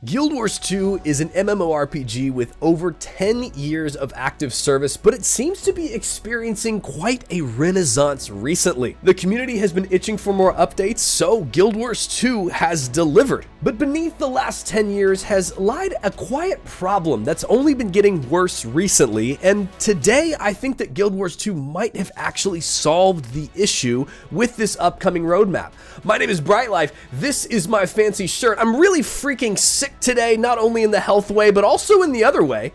Guild Wars 2 is an MMORPG with over 10 years of active service, but it seems to be experiencing quite a renaissance recently. The community has been itching for more updates, so Guild Wars 2 has delivered. But beneath the last 10 years has lied a quiet problem that's only been getting worse recently, and today I think that Guild Wars 2 might have actually solved the issue with this upcoming roadmap. My name is Brightlife, this is my fancy shirt. I'm really freaking sick today, not only in the health way, but also in the other way.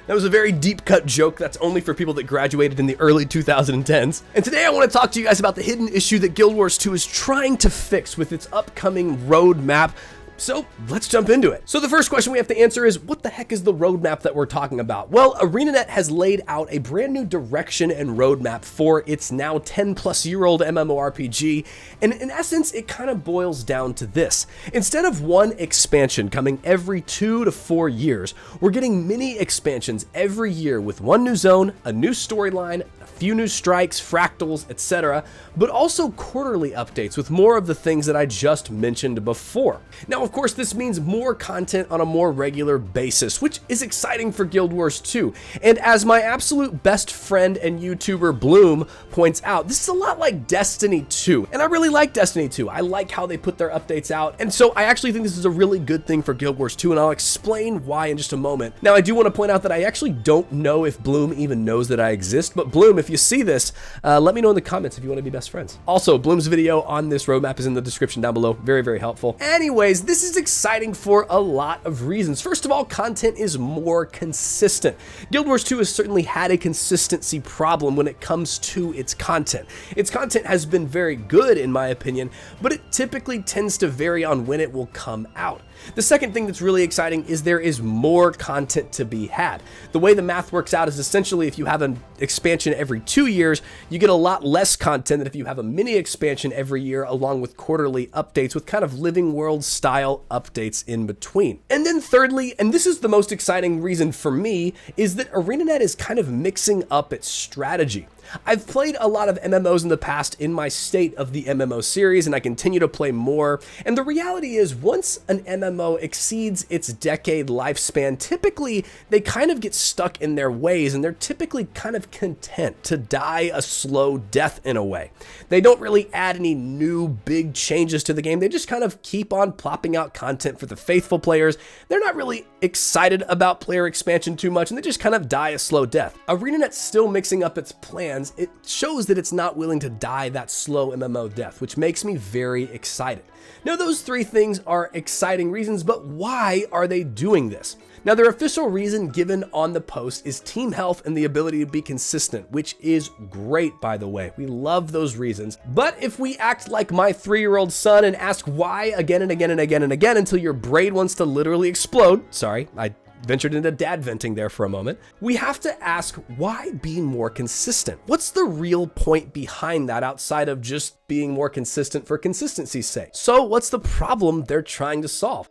That was a very deep cut joke that's only for people that graduated in the early 2010s. And today I want to talk to you guys about the hidden issue that Guild Wars 2 is trying to fix with its upcoming roadmap. So let's jump into it. So the first question we have to answer is, what the heck is the roadmap that we're talking about? Well, ArenaNet has laid out a brand new direction and roadmap for its now 10-plus-year-old MMORPG, and in essence, it kind of boils down to this. Instead of one expansion coming every 2 to 4 years, we're getting mini expansions every year with one new zone, a new storyline, a few new strikes, fractals, etc., but also quarterly updates with more of the things that I just mentioned before. Now, of course, this means more content on a more regular basis, which is exciting for Guild Wars 2. And as my absolute best friend and YouTuber Bloom points out, this is a lot like Destiny 2. And I really like Destiny 2. I like how they put their updates out. And so I actually think this is a really good thing for Guild Wars 2, and I'll explain why in just a moment. Now, I do want to point out that I actually don't know if Bloom even knows that I exist, but Bloom, if you see this, let me know in the comments if you want to be best friends. Also, Bloom's video on this roadmap is in the description down below. Very, very helpful. Anyways, this is exciting for a lot of reasons. First of all, content is more consistent. Guild Wars 2 has certainly had a consistency problem when it comes to its content. Its content has been very good in my opinion, but it typically tends to vary on when it will come out. The second thing that's really exciting is there is more content to be had. The way the math works out is essentially if you have an expansion every 2 years, you get a lot less content than if you have a mini expansion every year along with quarterly updates with kind of living world style updates in between. And then thirdly, and this is the most exciting reason for me, is that ArenaNet is kind of mixing up its strategy. I've played a lot of MMOs in the past in my State of the MMO series, and I continue to play more. And the reality is, once an MMO exceeds its decade lifespan, typically they kind of get stuck in their ways, and they're typically kind of content to die a slow death in a way. They don't really add any new big changes to the game. They just kind of keep on plopping out content for the faithful players. They're not really excited about player expansion too much, and they just kind of die a slow death. ArenaNet's still mixing up its plans. It shows that it's not willing to die that slow MMO death, which makes me very excited. Now, those three things are exciting reasons, but why are they doing this? Now, their official reason given on the post is team health and the ability to be consistent, which is great, by the way. We love those reasons. But if we act like my 3-year-old son and ask why again and again and again and again until your brain wants to literally explode, sorry, I ventured into dad venting there for a moment, we have to ask, why be more consistent? What's the real point behind that outside of just being more consistent for consistency's sake? So what's the problem they're trying to solve?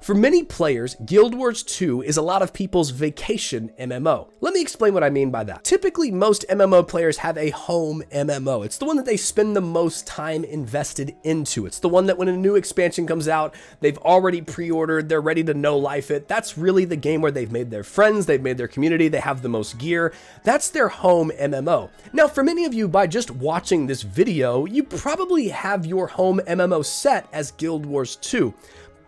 For many players, Guild Wars 2 is a lot of people's vacation MMO. Let me explain what I mean by that. Typically, most MMO players have a home MMO. It's the one that they spend the most time invested into. It's the one that when a new expansion comes out, they've already pre-ordered, they're ready to no-life it. That's really the game where they've made their friends, they've made their community, they have the most gear. That's their home MMO. Now, for many of you, by just watching this video, you probably have your home MMO set as Guild Wars 2.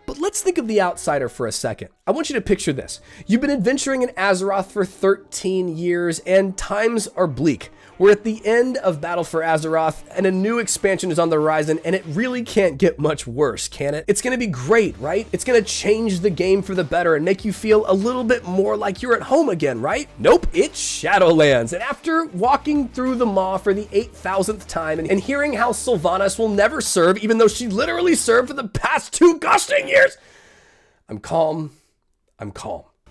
But let's think of the outsider for a second. I want you to picture this. You've been adventuring in Azeroth for 13 years and times are bleak. We're at the end of Battle for Azeroth and a new expansion is on the horizon, and it really can't get much worse, can it? It's gonna be great, right? It's gonna change the game for the better and make you feel a little bit more like you're at home again, right? Nope, it's Shadowlands. And after walking through the Maw for the 8,000th time and hearing how Sylvanas will never serve, even though she literally served for the past 2 goshing years, I'm calm.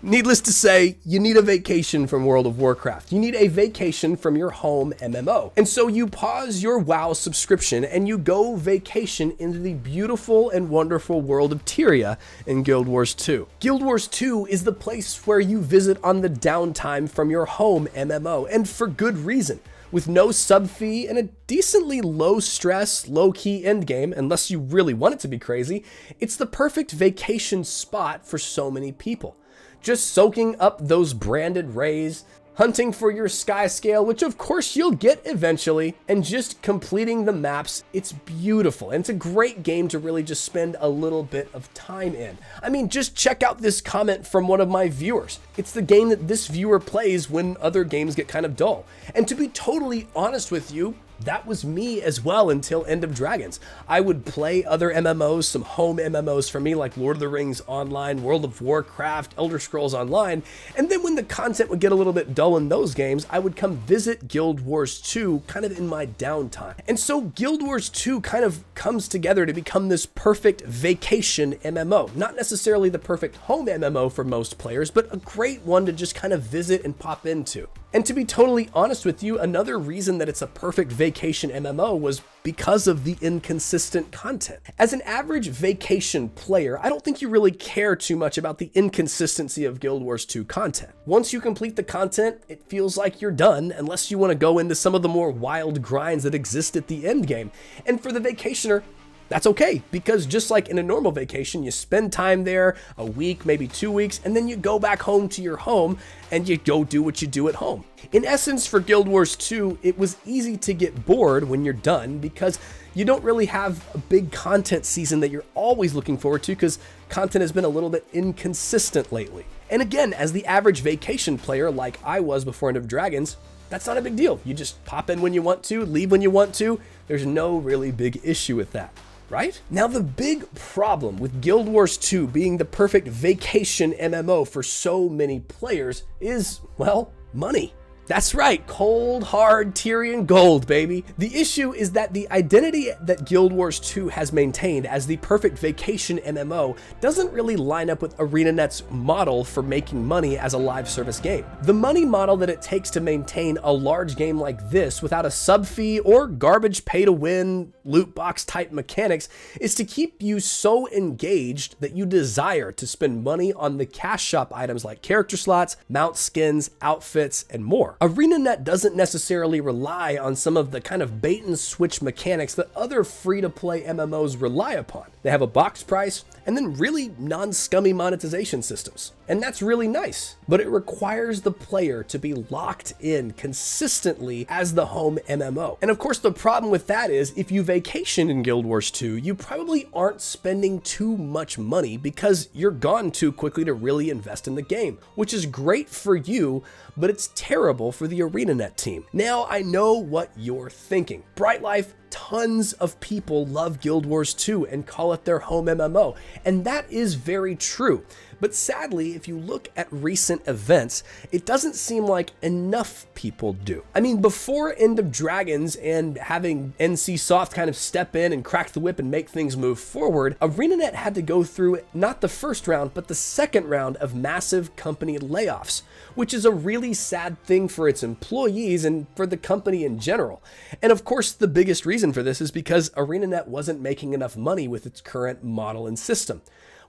Needless to say, you need a vacation from World of Warcraft. You need a vacation from your home MMO. And so you pause your WoW subscription and you go vacation into the beautiful and wonderful world of Tyria in Guild Wars 2. Guild Wars 2 is the place where you visit on the downtime from your home MMO, and for good reason. With no sub fee and a decently low stress, low key endgame, unless you really want it to be crazy, it's the perfect vacation spot for so many people. Just soaking up those branded rays, hunting for your sky scale, which of course you'll get eventually, and just completing the maps. It's beautiful, and it's a great game to really just spend a little bit of time in. I mean, just check out this comment from one of my viewers. It's the game that this viewer plays when other games get kind of dull. And to be totally honest with you, that was me as well until End of Dragons. I would play other MMOs, some home MMOs for me, like Lord of the Rings Online, World of Warcraft, Elder Scrolls Online, and then when the content would get a little bit dull in those games, I would come visit Guild Wars 2 kind of in my downtime. And so Guild Wars 2 kind of comes together to become this perfect vacation MMO. Not necessarily the perfect home MMO for most players, but a great one to just kind of visit and pop into. And to be totally honest with you, another reason that it's a perfect vacation MMO was because of the inconsistent content. As an average vacation player, I don't think you really care too much about the inconsistency of Guild Wars 2 content. Once you complete the content, it feels like you're done, unless you want to go into some of the more wild grinds that exist at the end game. And for the vacationer, that's okay, because just like in a normal vacation, you spend time there, a week, maybe 2 weeks, and then you go back home to your home and you go do what you do at home. In essence, for Guild Wars 2, it was easy to get bored when you're done because you don't really have a big content season that you're always looking forward to because content has been a little bit inconsistent lately. And again, as the average vacation player like I was before End of Dragons, that's not a big deal. You just pop in when you want to, leave when you want to. There's no really big issue with that. Right? Now, the big problem with Guild Wars 2 being the perfect vacation MMO for so many players is, well, money. That's right, cold, hard Tyrian gold, baby. The issue is that the identity that Guild Wars 2 has maintained as the perfect vacation MMO doesn't really line up with ArenaNet's model for making money as a live service game. The money model that it takes to maintain a large game like this without a sub fee or garbage pay to win loot box type mechanics is to keep you so engaged that you desire to spend money on the cash shop items like character slots, mount skins, outfits, and more. ArenaNet doesn't necessarily rely on some of the kind of bait and switch mechanics that other free-to-play MMOs rely upon. They have a box price and then really non-scummy monetization systems. And that's really nice, but it requires the player to be locked in consistently as the home MMO. And of course, the problem with that is if you vacation in Guild Wars 2, you probably aren't spending too much money because you're gone too quickly to really invest in the game, which is great for you, but it's terrible for the ArenaNet team. Now, I know what you're thinking. Bright Life, tons of people love Guild Wars 2 and call it their home MMO, and that is very true. But sadly, if you look at recent events, it doesn't seem like enough people do. I mean, before End of Dragons and having NCSoft kind of step in and crack the whip and make things move forward, ArenaNet had to go through not the first round, but the second round of massive company layoffs, which is a really sad thing for its employees and for the company in general. And of course, the biggest reason for this is because ArenaNet wasn't making enough money with its current model and system.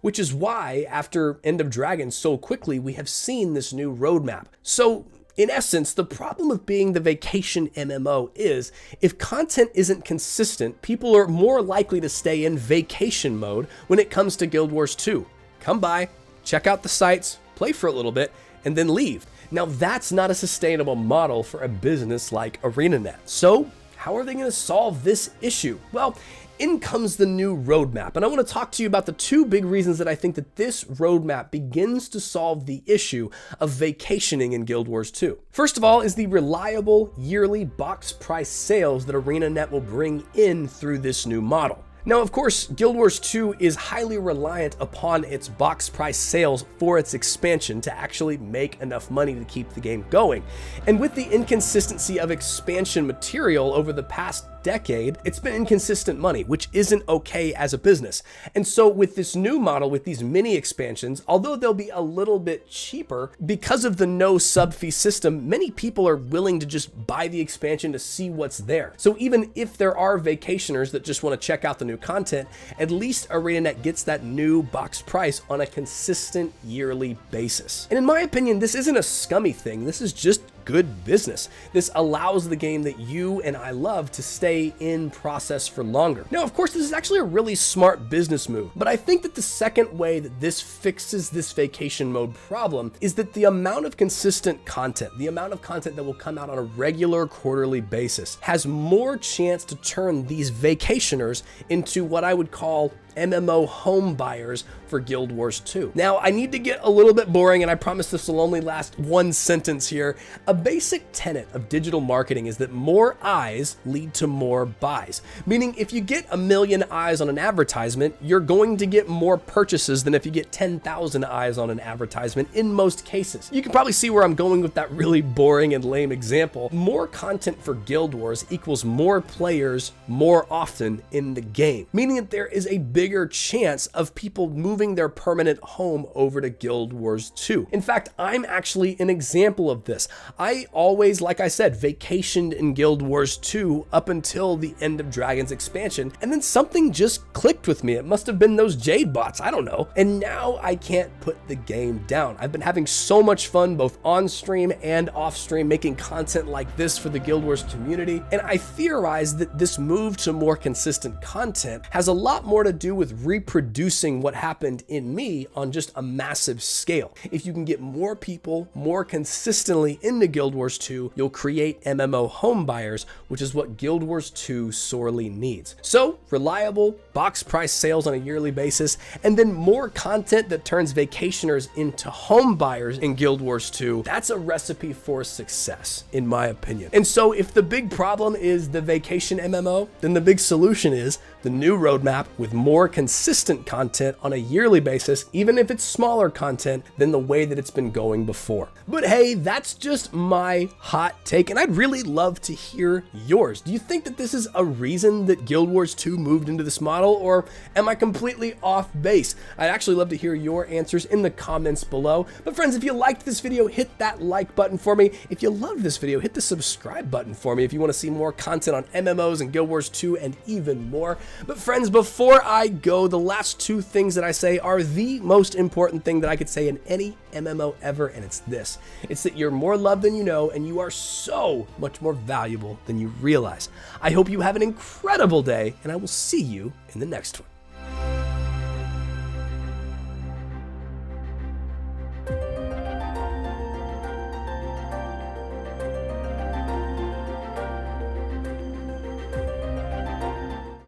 Which is why, after End of Dragons so quickly, we have seen this new roadmap. So, in essence, the problem with being the vacation MMO is, if content isn't consistent, people are more likely to stay in vacation mode when it comes to Guild Wars 2. Come by, check out the sites, play for a little bit, and then leave. Now, that's not a sustainable model for a business like ArenaNet. So, how are they going to solve this issue? Well, in comes the new roadmap, and I want to talk to you about the two big reasons that I think that this roadmap begins to solve the issue of vacationing in Guild Wars 2. First of all is the reliable yearly box price sales that ArenaNet will bring in through this new model. Now, of course, Guild Wars 2 is highly reliant upon its box price sales for its expansion to actually make enough money to keep the game going. And with the inconsistency of expansion material over the past decade, it's been inconsistent money, which isn't okay as a business. And so with this new model, with these mini expansions, although they'll be a little bit cheaper, because of the no sub fee system, many people are willing to just buy the expansion to see what's there. So even if there are vacationers that just want to check out the new content, at least ArenaNet gets that new box price on a consistent yearly basis. And in my opinion, this isn't a scummy thing. This is just good business. This allows the game that you and I love to stay in process for longer. Now, of course, this is actually a really smart business move, but I think that the second way that this fixes this vacation mode problem is that the amount of consistent content, the amount of content that will come out on a regular quarterly basis, has more chance to turn these vacationers into what I would call MMO home buyers for Guild Wars 2. Now, I need to get a little bit boring, and I promise this will only last one sentence here. A basic tenet of digital marketing is that more eyes lead to more buys. Meaning, if you get 1 million eyes on an advertisement, you're going to get more purchases than if you get 10,000 eyes on an advertisement in most cases. You can probably see where I'm going with that really boring and lame example. More content for Guild Wars equals more players more often in the game, meaning that there is a bigger chance of people moving their permanent home over to Guild Wars 2. In fact, I'm actually an example of this. I always, like I said, vacationed in Guild Wars 2 up until the end of Dragon's expansion, and then something just clicked with me. It must have been those Jade bots, I don't know. And now I can't put the game down. I've been having so much fun both on stream and off stream making content like this for the Guild Wars community, and I theorize that this move to more consistent content has a lot more to do with reproducing what happened in me on just a massive scale. If you can get more people more consistently into Guild Wars 2, you'll create MMO home buyers, which is what Guild Wars 2 sorely needs. So, reliable box price sales on a yearly basis, and then more content that turns vacationers into home buyers in Guild Wars 2, that's a recipe for success, in my opinion. And so, if the big problem is the vacation MMO, then the big solution is the new roadmap with more consistent content on a yearly basis, even if it's smaller content than the way that it's been going before. But hey, that's just my hot take, and I'd really love to hear yours. Do you think that this is a reason that Guild Wars 2 moved into this model, or am I completely off base? I'd actually love to hear your answers in the comments below. But friends, if you liked this video, hit that like button for me. If you loved this video, hit the subscribe button for me if you want to see more content on MMOs and Guild Wars 2 and even more. But friends, before I go, the last two things that I say are the most important thing that I could say in any MMO ever, and it's this. It's that you're more loved than you know, and you are so much more valuable than you realize. I hope you have an incredible day, and I will see you in the next one.